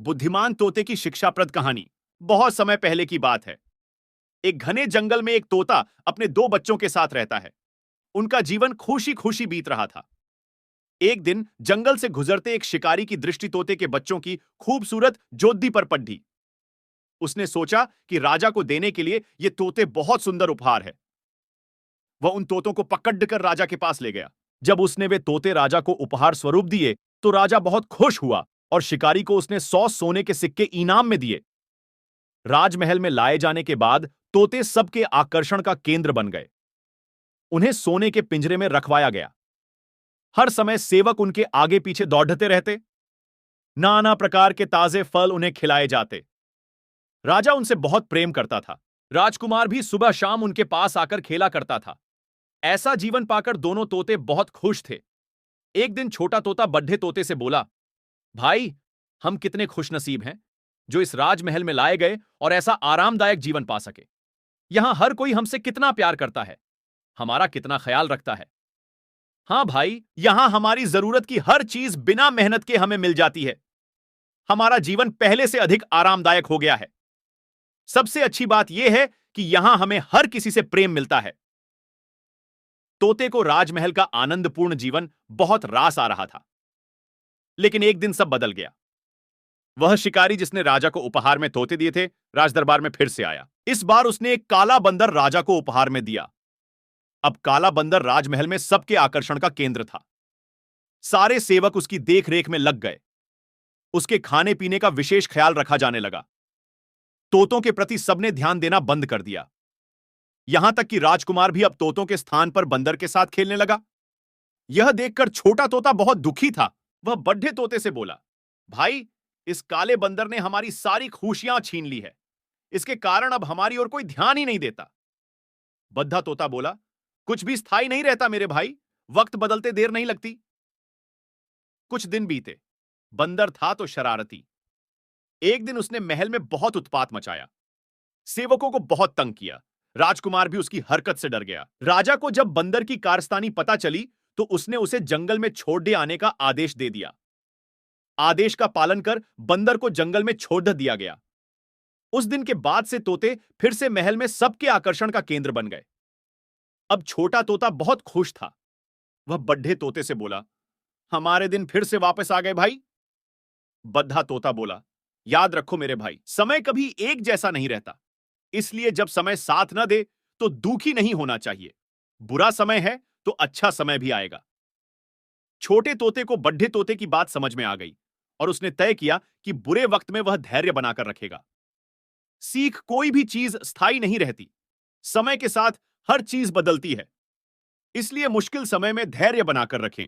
बुद्धिमान तोते की शिक्षाप्रद कहानी। बहुत समय पहले की बात है। एक घने जंगल में एक तोता अपने दो बच्चों के साथ रहता है। उनका जीवन खुशी खुशी बीत रहा था। एक दिन जंगल से गुजरते एक शिकारी की दृष्टि तोते के बच्चों की खूबसूरत जोद्दी पर पड़ी। उसने सोचा कि राजा को देने के लिए ये तोते बहुत सुंदर उपहार है। वह उन तोतों को पकड़ कर राजा के पास ले गया। जब उसने वे तोते राजा को उपहार स्वरूप दिए तो राजा बहुत खुश हुआ और शिकारी को उसने 100 सोने के सिक्के इनाम में दिए। राजमहल में लाए जाने के बाद तोते सबके आकर्षण का केंद्र बन गए। उन्हें सोने के पिंजरे में रखवाया गया। हर समय सेवक उनके आगे पीछे दौड़ते रहते। नाना प्रकार के ताजे फल उन्हें खिलाए जाते। राजा उनसे बहुत प्रेम करता था। राजकुमार भी सुबह शाम उनके पास आकर खेला करता था। ऐसा जीवन पाकर दोनों तोते बहुत खुश थे। एक दिन छोटा तोता बड्ढे तोते से बोला, भाई, हम कितने खुशनसीब हैं जो इस राजमहल में लाए गए और ऐसा आरामदायक जीवन पा सके। यहां हर कोई हमसे कितना प्यार करता है, हमारा कितना ख्याल रखता है। हां भाई, यहां हमारी जरूरत की हर चीज बिना मेहनत के हमें मिल जाती है। हमारा जीवन पहले से अधिक आरामदायक हो गया है। सबसे अच्छी बात यह है कि यहां हमें हर किसी से प्रेम मिलता है। तोते को राजमहल का आनंदपूर्ण जीवन बहुत रास आ रहा था। लेकिन एक दिन सब बदल गया। वह शिकारी जिसने राजा को उपहार में तोते दिए थे, राजदरबार में फिर से आया। इस बार उसने एक काला बंदर राजा को उपहार में दिया। अब काला बंदर राजमहल में सबके आकर्षण का केंद्र था। सारे सेवक उसकी देखरेख में लग गए। उसके खाने पीने का विशेष ख्याल रखा जाने लगा। तोतों के प्रति सबने ध्यान देना बंद कर दिया। यहां तक कि राजकुमार भी अब तोतों के स्थान पर बंदर के साथ खेलने लगा। यह देखकर छोटा तोता बहुत दुखी था। वह बड्ढे तोते से बोला, भाई, इस काले बंदर ने हमारी सारी खुशियां छीन ली है। इसके कारण अब हमारी ओर कोई ध्यान ही नहीं देता। बद्धा तोता बोला, कुछ भी स्थायी नहीं रहता मेरे भाई, वक्त बदलते देर नहीं लगती। कुछ दिन बीते। बंदर था तो शरारती। एक दिन उसने महल में बहुत उत्पात मचाया। सेवकों को बहुत तंग किया। राजकुमार भी उसकी हरकत से डर गया। राजा को जब बंदर की कारस्तानी पता चली तो उसने उसे जंगल में छोड़ आने का आदेश दे दिया। आदेश का पालन कर बंदर को जंगल में छोड़ दिया गया। उस दिन के बाद से तोते फिर से महल में सबके आकर्षण का केंद्र बन गए। अब छोटा तोता बहुत खुश था। वह बड्ढे तोते से बोला, हमारे दिन फिर से वापस आ गए भाई। बद्धा तोता बोला, याद रखो मेरे भाई, समय कभी एक जैसा नहीं रहता। इसलिए जब समय साथ न दे तो दुखी नहीं होना चाहिए। बुरा समय है तो अच्छा समय भी आएगा। छोटे तोते को बड्ढे तोते की बात समझ में आ गई और उसने तय किया कि बुरे वक्त में वह धैर्य बनाकर रखेगा। सीख, कोई भी चीज स्थायी नहीं रहती। समय के साथ हर चीज बदलती है। इसलिए मुश्किल समय में धैर्य बनाकर रखें।